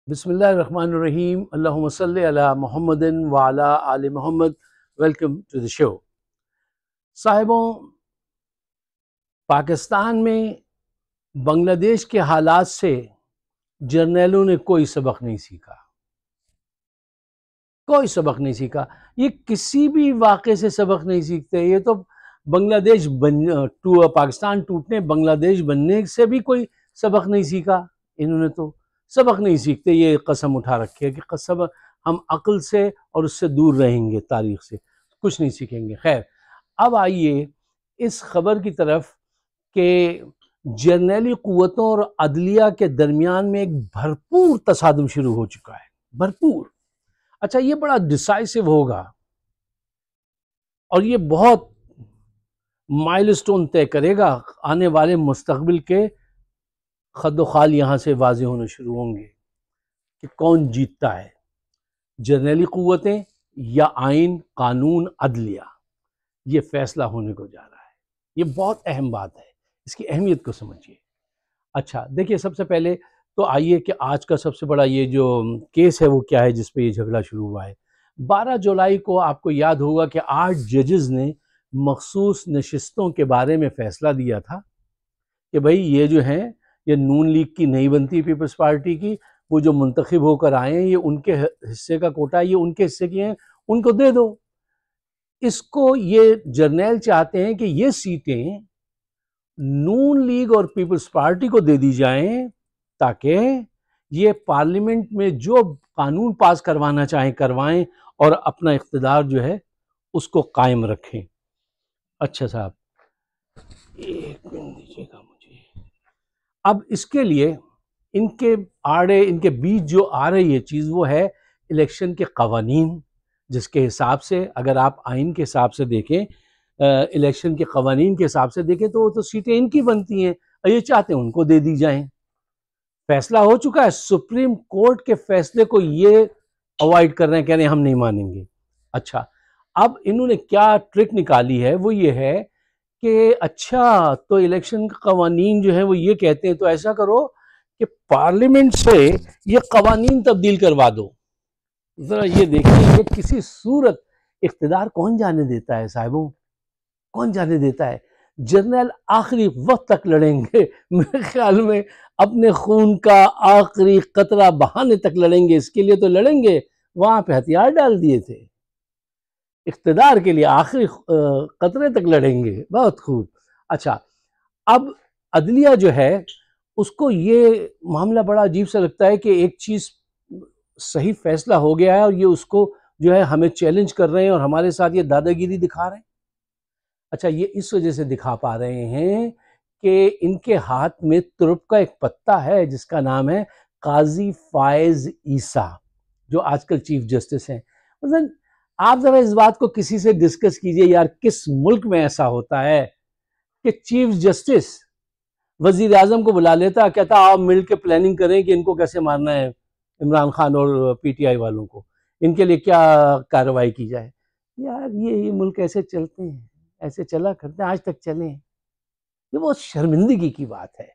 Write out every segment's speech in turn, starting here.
बिस्मिल्लाहिर्रहमानिर्रहीम अल्लाहुम्मा सल्लि अला मुहम्मदिन व अला आलि Muhammad. Welcome to the show. साहिबों, पाकिस्तान में बांग्लादेश के हालात से जर्नैलों ने कोई सबक नहीं सीखा, कोई सबक नहीं सीखा। ये किसी भी वाक़े से सबक नहीं सीखते। ये तो पाकिस्तान टूटने, बांग्लादेश बनने से भी कोई सबक नहीं सीखा। इन्होंने तो सबक नहीं सीखते, ये कसम उठा रखी है कि कसम हम अक्ल से और उससे दूर रहेंगे, तारीख से कुछ नहीं सीखेंगे। खैर, अब आइए इस खबर की तरफ कि जर्नैली क़ुव्वतों और अदलिया के दरमियान में एक भरपूर तसादुम शुरू हो चुका है, भरपूर। अच्छा, ये बड़ा डिसाइसिव होगा और ये बहुत माइलस्टोन तय करेगा। आने वाले मुस्तकबिल के खद्दोखाल यहाँ से वाज़ेह होने शुरू होंगे कि कौन जीतता है, जर्नैली क़ुव्वतें या आइन, कानून, अदलिया। ये फैसला होने को जा रहा है। ये बहुत अहम बात है, इसकी अहमियत को समझिए। अच्छा देखिए, सबसे पहले तो आइए कि आज का सबसे बड़ा ये जो केस है वो क्या है जिस पे ये झगड़ा शुरू हुआ है। 12 जुलाई को आपको याद होगा कि 8 जजेस ने मखसूस नशिस्तों के बारे में फ़ैसला दिया था कि भाई ये जो हैं, ये नून लीग की नहीं बनती, पीपल्स पार्टी की, वो जो मुंतखब होकर आए हैं ये उनके हिस्से का कोटा है, ये उनके हिस्से की हैं, उनको दे दो। इसको ये जर्नैल चाहते हैं कि ये सीटें नून लीग और पीपल्स पार्टी को दे दी जाएं ताकि ये पार्लियामेंट में जो कानून पास करवाना चाहें करवाएं और अपना इख्तिदार जो है उसको कायम रखें। अच्छा साहब, एक मिनट दीजिएगा मुझे। अब इसके लिए इनके आड़े, इनके बीच जो आ रही है चीज़ वो है इलेक्शन के कवानीन, जिसके हिसाब से अगर आप आइन के हिसाब से देखें, इलेक्शन के कवानीन के हिसाब से देखें तो वो तो सीटें इनकी बनती हैं और ये चाहते हैं उनको दे दी जाएं। फैसला हो चुका है, सुप्रीम कोर्ट के फैसले को ये अवॉइड कर रहे हैं, कह रहे हैं हम नहीं मानेंगे। अच्छा, अब इन्होंने क्या ट्रिक निकाली है वो ये है कि अच्छा तो इलेक्शन का कवानीन जो है वो ये कहते हैं, तो ऐसा करो कि पार्लियामेंट से ये कवानीन तब्दील करवा दो। जरा ये देखिए, ये किसी सूरत इख्तिदार कौन जाने देता है साहिबों, कौन जाने देता है। जर्नल आखिरी वक्त तक लड़ेंगे, मेरे ख्याल में अपने खून का आखिरी कतरा बहाने तक लड़ेंगे। इसके लिए तो लड़ेंगे, वहां पे हथियार डाल दिए थे, इख्तिदार के लिए आखिरी कतरे तक लड़ेंगे। बहुत खूब। अच्छा, अब अदलिया जो है उसको ये मामला बड़ा अजीब सा लगता है कि एक चीज़ सही फैसला हो गया है और ये उसको जो है हमें चैलेंज कर रहे हैं और हमारे साथ ये दादागिरी दिखा रहे हैं। अच्छा, ये इस वजह से दिखा पा रहे हैं कि इनके हाथ में तुरुप का एक पत्ता है जिसका नाम है काजी फायज ईसा, जो आजकल चीफ जस्टिस हैं। मतलब आप ज़रा इस बात को किसी से डिस्कस कीजिए यार, किस मुल्क में ऐसा होता है कि चीफ जस्टिस वजीर आजम को बुला लेता, कहता आप मिल के प्लानिंग करें कि इनको कैसे मारना है, इमरान खान और पीटीआई वालों को, इनके लिए क्या कार्रवाई की जाए। यार ये मुल्क ऐसे चलते हैं, ऐसे चला करते हैं, आज तक चले हैं। ये बहुत शर्मिंदगी की बात है।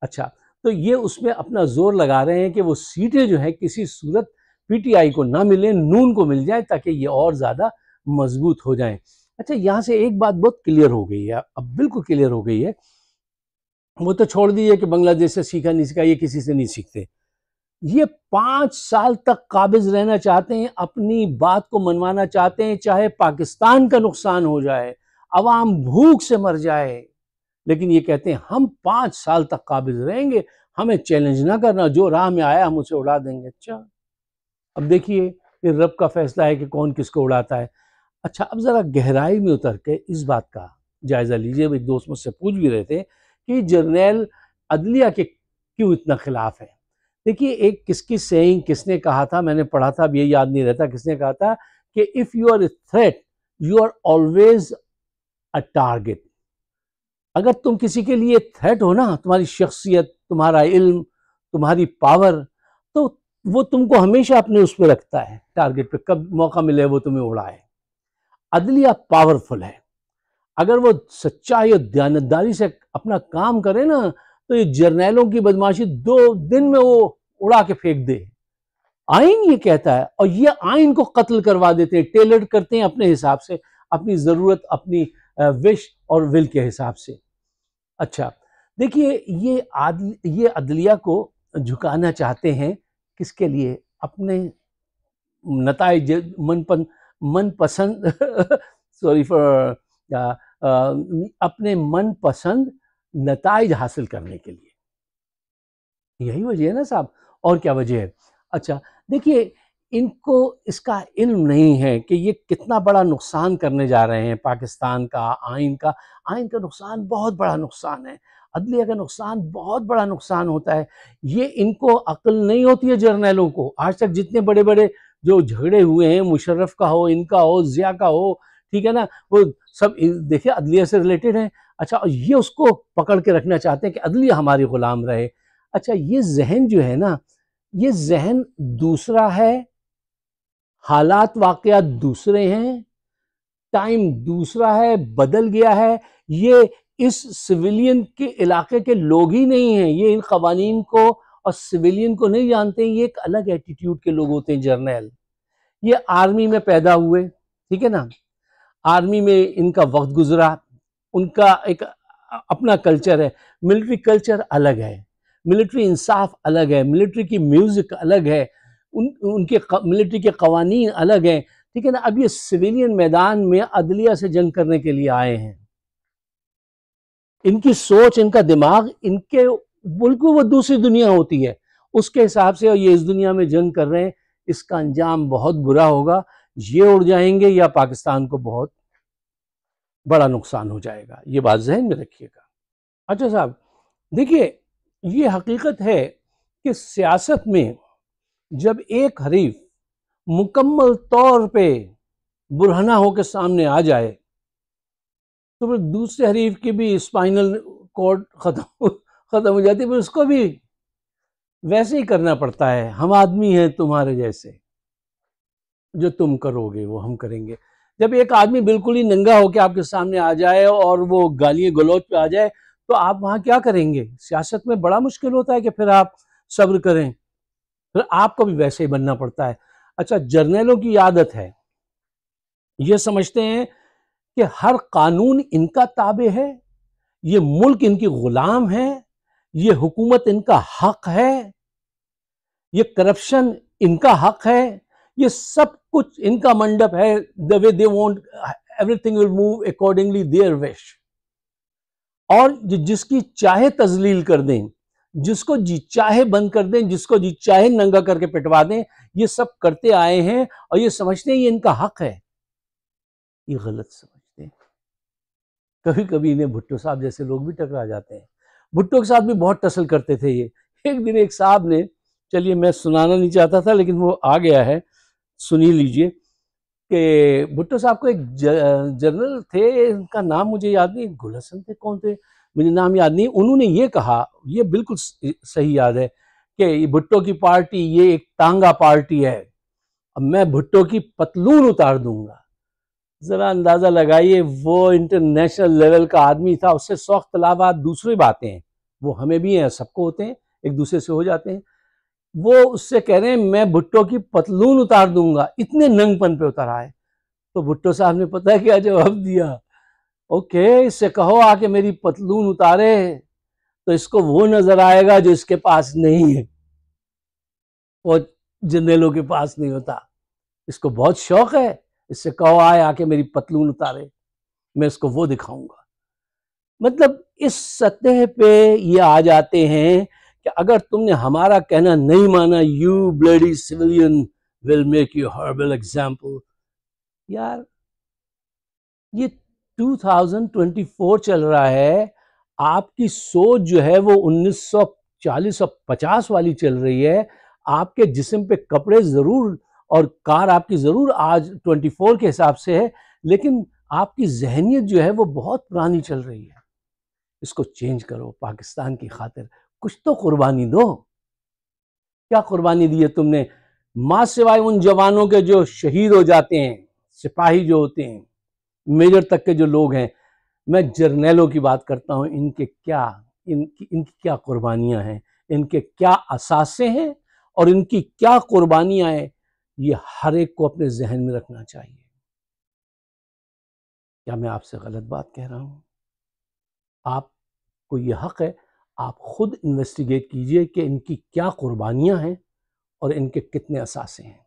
अच्छा, तो ये उसमें अपना जोर लगा रहे हैं कि वो सीटें जो है किसी सूरत पीटीआई को ना मिले, नून को मिल जाए ताकि ये और ज़्यादा मजबूत हो जाएं। अच्छा, यहाँ से एक बात बहुत क्लियर हो गई है, अब बिल्कुल क्लियर हो गई है। वो तो छोड़ दीजिए कि बांग्लादेश से सीखा नहीं सीखा, ये किसी से नहीं सीखते। ये 5 साल तक काबिज रहना चाहते हैं, अपनी बात को मनवाना चाहते हैं, चाहे पाकिस्तान का नुकसान हो जाए, अवाम भूख से मर जाए, लेकिन ये कहते हैं हम 5 साल तक काबिज रहेंगे, हमें चैलेंज ना करना, जो राह में आया हम उसे उड़ा देंगे। अच्छा, अब देखिए ये रब का फैसला है कि कौन किसको उड़ाता है। अच्छा, अब ज़रा गहराई में उतर के इस बात का जायज़ा लीजिए। एक दोस्त मुझसे पूछ भी रहे थे कि जर्नैल अदलिया के क्यों इतना खिलाफ है। देखिए, एक किसकी सेइंग, किसने कहा था, मैंने पढ़ा था, अब ये याद नहीं रहता किसने कहा था कि if you are a threat you are always a target. अगर तुम किसी के लिए थ्रेट हो ना, तुम्हारी शख्सियत, तुम्हारा इल्म, तुम्हारी पावर, तो वो तुमको हमेशा अपने उस पर रखता है, टारगेट पे, कब मौका मिले वो तुम्हें उड़ाए। अदलिया पावरफुल है, अगर वो सच्चाई और दयानतदारी से अपना काम करे ना, तो ये जर्नैलों की बदमाशी 2 दिन में वो उड़ा के फेंक दे। आइन ये कहता है, और ये आइन को कत्ल करवा देते हैं, टेलर करते हैं अपने हिसाब से, अपनी ज़रूरत, अपनी विश और विल के हिसाब से। अच्छा, देखिए ये अदलिया को झुकाना चाहते हैं, किसके लिए? अपने नताइज, मनपसंद सॉरी फॉर अपने मनपसंद नताइज हासिल करने के लिए। यही वजह है ना साहब, और क्या वजह है? अच्छा, देखिए इनको इसका इल्म नहीं है कि ये कितना बड़ा नुकसान करने जा रहे हैं पाकिस्तान का। आइन का नुकसान बहुत बड़ा नुकसान है, अदलिया का नुकसान बहुत बड़ा नुकसान होता है। ये इनको अक्ल नहीं होती है जर्नैलों को। आज तक जितने बड़े बड़े जो झगड़े हुए हैं, मुशर्रफ का हो, इनका हो, ज़िया का हो, ठीक है ना, वो सब देखिए अदलिया से रिलेटेड हैं। अच्छा, और ये उसको पकड़ के रखना चाहते हैं कि अदलिया हमारी गुलाम रहे। अच्छा, ये जहन जो है ना, ये जहन दूसरा है, हालात वाक़यात दूसरे हैं, टाइम दूसरा है, बदल गया है। ये इस सिविलियन के इलाके के लोग ही नहीं हैं, ये इन कवानीन को और सिविलियन को नहीं जानते। ये एक अलग एटीट्यूड के लोग होते हैं जर्नैल। ये आर्मी में पैदा हुए, ठीक है ना, आर्मी में इनका वक्त गुजरा, उनका एक अपना कल्चर है। मिलिट्री कल्चर अलग है, मिलिट्री इंसाफ अलग है, मिलिट्री की म्यूजिक अलग है, उनके मिलिट्री के कवानीन अलग हैं, ठीक है ना। अब ये सिविलियन मैदान में अदलिया से जंग करने के लिए आए हैं। इनकी सोच, इनका दिमाग, इनके बिल्कुल वो दूसरी दुनिया होती है उसके हिसाब से, और ये इस दुनिया में जंग कर रहे हैं। इसका अंजाम बहुत बुरा होगा, ये उड़ जाएंगे या पाकिस्तान को बहुत बड़ा नुकसान हो जाएगा। ये बात जहन में रखिएगा। अच्छा साहब, देखिए ये हकीकत है कि सियासत में जब एक हरीफ मुकम्मल तौर पे बुरहना होकर सामने आ जाए, तो फिर दूसरे हरीफ की भी स्पाइनल कॉर्ड खत्म हो जाती है, फिर उसको भी वैसे ही करना पड़ता है। हम आदमी हैं तुम्हारे जैसे, जो तुम करोगे वो हम करेंगे। जब एक आदमी बिल्कुल ही नंगा होकर आपके सामने आ जाए और वो गालियां गलौज पे आ जाए, तो आप वहां क्या करेंगे? सियासत में बड़ा मुश्किल होता है कि फिर आप सब्र करें, फिर आपको भी वैसे ही बनना पड़ता है। अच्छा, जर्नैलों की आदत है, ये समझते हैं कि हर कानून इनका ताबे है, ये मुल्क इनकी गुलाम है, ये हुकूमत इनका हक है, ये करप्शन इनका हक है, ये सब कुछ इनका मंडप है। The way they want everything will move accordingly their wish. और जिसकी चाहे तजलील कर दें, जिसको जी चाहे बंद कर दें, जिसको जी चाहे नंगा करके पिटवा दें, ये सब करते आए हैं और ये समझते हैं ये इनका हक है। ये गलत समझते हैं। कभी कभी इन्हें भुट्टो साहब जैसे लोग भी टकरा जाते हैं। भुट्टो के साथ भी बहुत टसल करते थे ये। एक दिन एक साहब ने, चलिए मैं सुनाना नहीं चाहता था लेकिन वो आ गया है, सुनी लीजिए, कि भुट्टो साहब को एक जनरल थे, उनका नाम मुझे याद नहीं, गुल हसन थे, कौन थे मुझे नाम याद नहीं। उन्होंने ये कहा, ये बिल्कुल सही याद है, कि भुट्टो की पार्टी ये एक तांगा पार्टी है, अब मैं भुट्टो की पतलून उतार दूंगा। जरा अंदाजा लगाइए, वो इंटरनेशनल लेवल का आदमी था, उससे शौक तलाबा दूसरी बातें हैं, वो हमें भी हैं, सबको होते हैं, एक दूसरे से हो जाते हैं। वो उससे कह रहे हैं मैं भुट्टो की पतलून उतार दूंगा, इतने नंगपन पे उतर आए। तो भुट्टो साहब ने पता है क्या जवाब दिया? ओके, इससे कहो आके मेरी पतलून उतारे, तो इसको वो नजर आएगा जो इसके पास नहीं है, और जर्नैलों के पास नहीं होता। इसको बहुत शौक है, इससे कहो आए आके मेरी पतलून उतारे, मैं इसको वो दिखाऊंगा। मतलब इस सतह पे ये आ जाते हैं कि अगर तुमने हमारा कहना नहीं माना, you bloody civilian will make you horrible example. यार ये 2024 चल रहा है, आपकी सोच जो है वो 1940 और 50 वाली चल रही है। आपके जिस्म पे कपड़े जरूर और कार आपकी जरूर आज 24 के हिसाब से है, लेकिन आपकी जहनियत जो है वो बहुत पुरानी चल रही है। इसको चेंज करो पाकिस्तान की खातिर, कुछ तो कुर्बानी दो। क्या कुर्बानी दी है तुमने? मां सिवाय उन जवानों के जो शहीद हो जाते हैं, सिपाही जो होते हैं, मेजर तक के जो लोग हैं, मैं जर्नैलों की बात करता हूं, इनकी क्या कुर्बानियां हैं, इनके क्या असासे हैं, और इनकी क्या कुर्बानियां हैं, ये हर एक को अपने जहन में रखना चाहिए। क्या मैं आपसे गलत बात कह रहा हूँ? आपको ये हक है, आप खुद इन्वेस्टिगेट कीजिए कि इनकी क्या कुर्बानियां हैं और इनके कितने असासे हैं।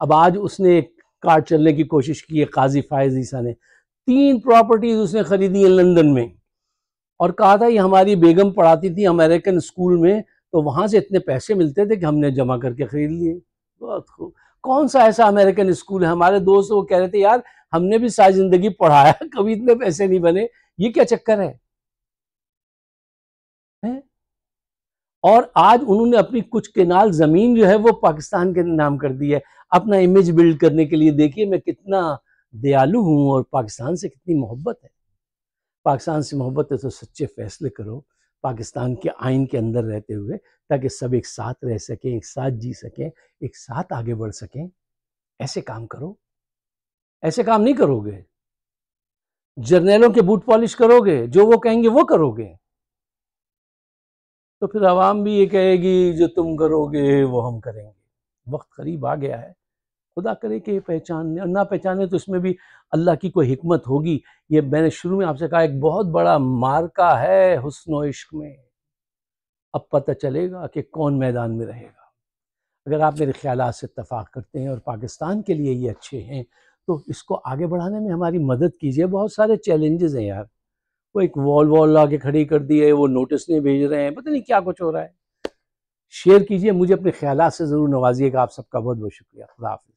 अब आज उसने एक कार्ड चलने की कोशिश की है, काजी फायज ईसा ने 3 प्रॉपर्टीज उसने खरीदी है लंदन में, और कहा था ये हमारी बेगम पढ़ाती थी अमेरिकन स्कूल में, तो वहां से इतने पैसे मिलते थे कि हमने जमा करके खरीद लिए। बहुत खूब। कौन सा ऐसा अमेरिकन स्कूल है? हमारे दोस्त वो कह रहे थे यार हमने भी सारी जिंदगी पढ़ाया, कभी इतने पैसे नहीं बने, ये क्या चक्कर है? और आज उन्होंने अपनी कुछ केनाल जमीन जो है वो पाकिस्तान के नाम कर दी है, अपना इमेज बिल्ड करने के लिए। देखिए मैं कितना दयालु हूं और पाकिस्तान से कितनी मोहब्बत है। पाकिस्तान से मोहब्बत है तो सच्चे फैसले करो पाकिस्तान के आइन के अंदर रहते हुए, ताकि सब एक साथ रह सकें, एक साथ जी सकें, एक साथ आगे बढ़ सकें। ऐसे काम करो। ऐसे काम नहीं करोगे, जर्नैलों के बूट पॉलिश करोगे, जो वो कहेंगे वो करोगे, तो फिर आवाम भी ये कहेगी जो तुम करोगे वो हम करेंगे। वक्त करीब आ गया है, खुदा करे कि ये पहचाने, और ना पहचाने तो इसमें भी अल्लाह की कोई हिकमत होगी। ये मैंने शुरू में आपसे कहा, एक बहुत बड़ा मार्का है हुस्न और इश्क में। अब पता चलेगा कि कौन मैदान में रहेगा। अगर आप मेरे ख्यालात से इत्तफाक करते हैं और पाकिस्तान के लिए ये अच्छे हैं, तो इसको आगे बढ़ाने में हमारी मदद कीजिए। बहुत सारे चैलेंजेस हैं यार, वो एक वॉल ला के खड़ी कर दी है, वो नोटिस नहीं भेज रहे हैं, पता नहीं क्या कुछ हो रहा है। शेयर कीजिए, मुझे अपने ख्यालात से ज़रूर नवाजिएगा। आप सबका बहुत बहुत शुक्रिया। खुदा हाफ़िज़।